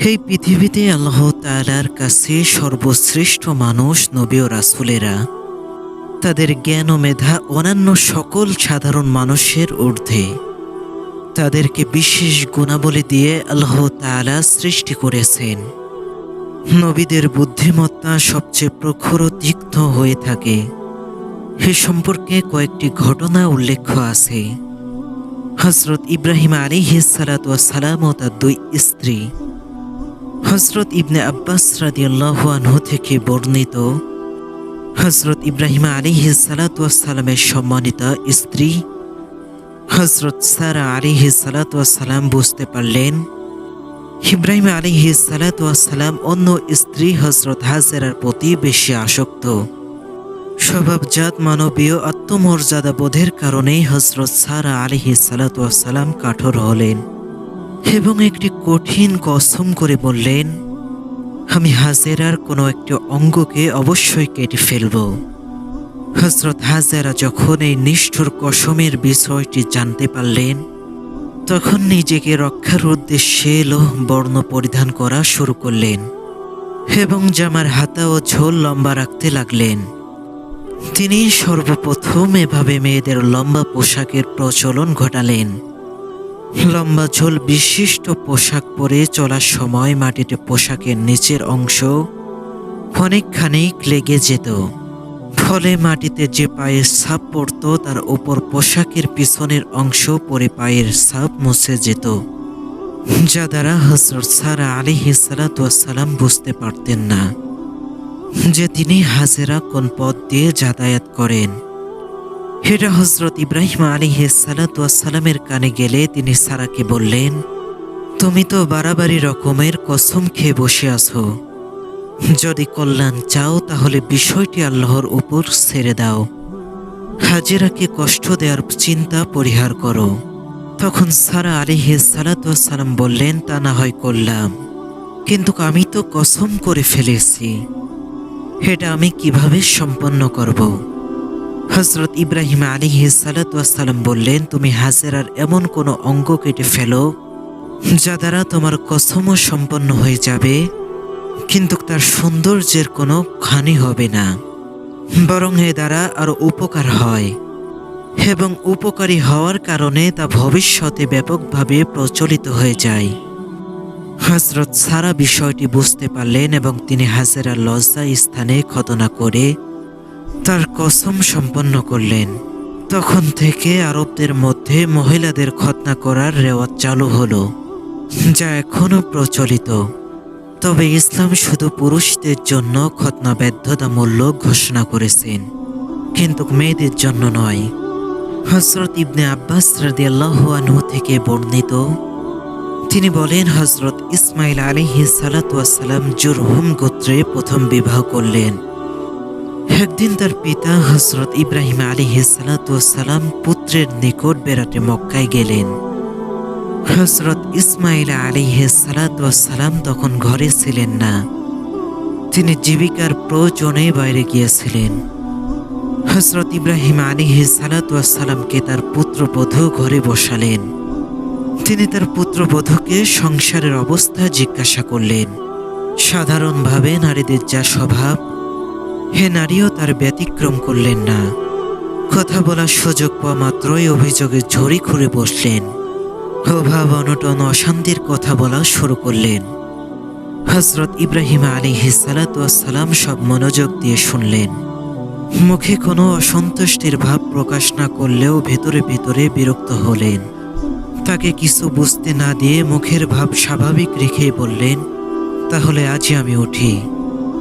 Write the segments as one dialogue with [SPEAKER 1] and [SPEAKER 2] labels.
[SPEAKER 1] এই পৃথিবীতে আল্লাহ তাআলার কাছে সর্বশ্রেষ্ঠ মানুষ নবী ও রাসূলেরা। তাদের জ্ঞান ও মেধা অন্যান্য সকল সাধারণ মানুষের ঊর্ধ্বে। তাদেরকে বিশেষ গুণাবলী দিয়ে আল্লাহ তাআলা সৃষ্টি করেছেন। নবীদের বুদ্ধিমত্তা সবচেয়ে প্রখর ও তীক্ষ্ণ হয়ে থাকে। এ সম্পর্কে কয়েকটি ঘটনা উল্লেখ আছে। হযরত ইব্রাহিম আলাইহিস সালাতু ওয়াস সালাম ও তার দুই স্ত্রী। হযরত ইবনে আব্বাস রাদিয়াল্লাহু আনহু থেকে বর্ণিত, হযরত ইব্রাহিম আলাইহিস সালাতু ওয়াস সালামের সম্মানিতা স্ত্রী হযরত সারা আলাইহিস সালাতু ওয়াস সালাম বুঝতে পারলেন ইব্রাহিম আলাইহিস সালাতু ওয়াস সালাম অন্য স্ত্রী হযরত হাজেরার প্রতি বেশি আসক্ত। স্বভাবজাত মানবীয় আত্মমর্যাদা বোধের কারণেই হযরত সারা আলাইহিস সালাতু ওয়াস সালাম কঠোর হলেন এবং একটি কঠিন কসম করে বললেন, আমি হাজেরার কোনো একটি অঙ্গকে অবশ্যই কেটে ফেলব। হযরত হাজেরা যখন এই নিষ্ঠুর কসমের বিষয়টি জানতে পারলেন, তখন নিজেকে রক্ষার উদ্দেশ্যে লোহ বর্ণ পরিধান করা শুরু করলেন এবং জামার হাতা ও ঝোল লম্বা রাখতে লাগলেন। তিনি সর্বপ্রথম এভাবে মেয়েদের লম্বা পোশাকের প্রচলন ঘটালেন। লম্বা ঝোল বিশিষ্ট পোশাক পরে চলার সময় মাটিতে পোশাকের নিচের অংশ অনেকখানি লেগে যেত, ফলে মাটিতে যে পায়ের ছাপ পড়ত তার উপর পোশাকের পিছনের অংশ পরে পায়ের ছাপ মুছে যেত, যা দ্বারা হযরত সারা আলাইহিস সালাতু ওয়াস সালাম বুঝতে পারতেন না যে তিনি হাজেরা কোন পথ দিয়ে যাতায়াত করেন। এটা হযরত ইব্রাহিম আলাইহিস সালাতু ওয়াস সালামের কানে গেলে তিনি সারাকে বললেন, তুমি তো বাড়াবাড়ি রকমের কসম খেয়ে বসে আছো। যদি কল্যাণ চাও তাহলে বিষয়টি আল্লাহর উপর ছেড়ে দাও। হাজেরাকে কষ্ট দেওয়ার চিন্তা পরিহার করো। তখন সারা আলাইহিস সালাতু ওয়াস সালাম বললেন, তা না হয় করলাম, কিন্তু আমি তো কসম করে ফেলেছি, এটা আমি কিভাবে সম্পন্ন করব? হযরত ইব্রাহিম আলাইহিস সালাতু ওয়াস সালাম বললেন, তুমি হাজেরার এমন কোনো অঙ্গ কেটে ফেলো যা দ্বারা তোমার কসমও সম্পন্ন হয়ে যাবে, কিন্তু তার সৌন্দর্যের কোনো হানি হবে না, বরং এ দ্বারা আরো উপকার হয় এবং উপকারী হওয়ার কারণে তা ভবিষ্যতে ব্যাপকভাবে প্রচলিত হয়ে যায়। হযরত সারা বিষয়টি বুঝতে পারলেন এবং তিনি হাজেরার লজ্জা স্থানে খতনা করে তার কসম সম্পন্ন করলেন। তখন থেকে আরবদের মধ্যে মহিলাদের খতনা করার রেওয়াজ চালু হলো, যা এখনো প্রচলিত। তবে ইসলাম শুধু পুরুষদের জন্য খতনা বাধ্যতামূলক ঘোষণা করেছেন, কিন্তু মেয়েদের জন্য নয়। হযরত ইবনে আব্বাস রাদিয়াল্লাহু আনহু থেকে বর্ণিত, তিনি বলেন, হযরত ইসমাইল আলাইহিস সালাতু ওয়াস সালাম জুরহুম গোত্রে প্রথম বিবাহ করলেন। একদিন তার পিতা হযরত ইব্রাহিম আলাইহিস সালাতু ওয়াস সালাম পুত্রের নিকট বেড়াতে মক্কায় গেলেন। হযরত ইসমাইল আলাইহিস সালাতু ওয়াস সালাম তখন ঘরে ছিলেন না, তিনি জীবিকার প্রয়োজনে বাইরে গিয়েছিলেন। হযরত ইব্রাহিম আলাইহিস সালাতু ওয়াস সালামকে তার পুত্রবধূ ঘরে বসালেন। তিনি তার পুত্রবধূকে সংসারের অবস্থা জিজ্ঞাসা করলেন। সাধারণভাবে নারীদের যা স্বভাব, হে নারীও তার ব্যতিক্রম করলেন না। কথা বলার সুযোগ পাওয়া মাত্রই অভিযোগের ঝড়ি খুঁড়ে বসলেন। অভাব অনটন অশান্তির কথা বলা শুরু করলেন। হযরত ইব্রাহিম আলাইহিস সালাতু ওয়াস সালাম সব মনোযোগ দিয়ে শুনলেন। মুখে কোনো অসন্তুষ্টির ভাব প্রকাশ না করলেও ভেতরে ভেতরে বিরক্ত হলেন। তাকে কিছু বুঝতে না দিয়ে মুখের ভাব স্বাভাবিক রেখেই বললেন, তাহলে আজই আমি উঠি।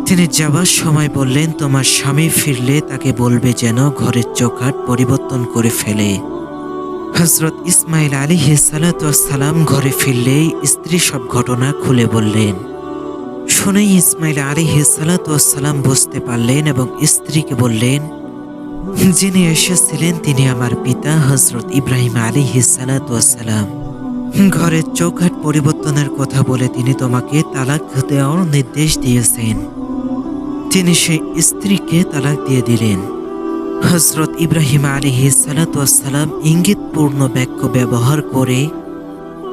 [SPEAKER 1] তিনি যাবার সময় বললেন, তোমার স্বামী ফিরলে তাকে বলবে যেন ঘরের চৌকাঠ পরিবর্তন করে ফেলে। হযরত ইসমাইল আলাইহিস সালাতু ওয়াস সালাম ঘরে ফিরলেই স্ত্রী সব ঘটনা খুলে বললেন। শুনেই ইসমাইল আলাইহিস সালাতু ওয়াস সালাম বুঝতে পারলেন এবং স্ত্রীকে বললেন, যিনি এসেছিলেন তিনি আমার পিতা হযরত ইব্রাহিম আলাইহিস সালাতু ওয়াস সালাম। ঘরের চৌকাঠ পরিবর্তনের কথা বলে তিনি তোমাকে তালাক দেওয়ার নির্দেশ দিয়েছেন। তিনি সেই স্ত্রীকে তালাক দিয়ে দিলেন। হযরত ইব্রাহিম আলাইহিস সালাতু ওয়াস সালাম ইঙ্গিতপূর্ণ বাক্য ব্যবহার করে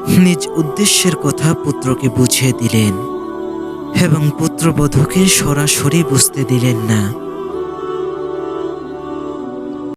[SPEAKER 1] নিজ উদ্দেশ্যের কথা পুত্রকে বুঝিয়ে দিলেন এবং পুত্রবধূকে সরাসরি বুঝতে দিলেন না।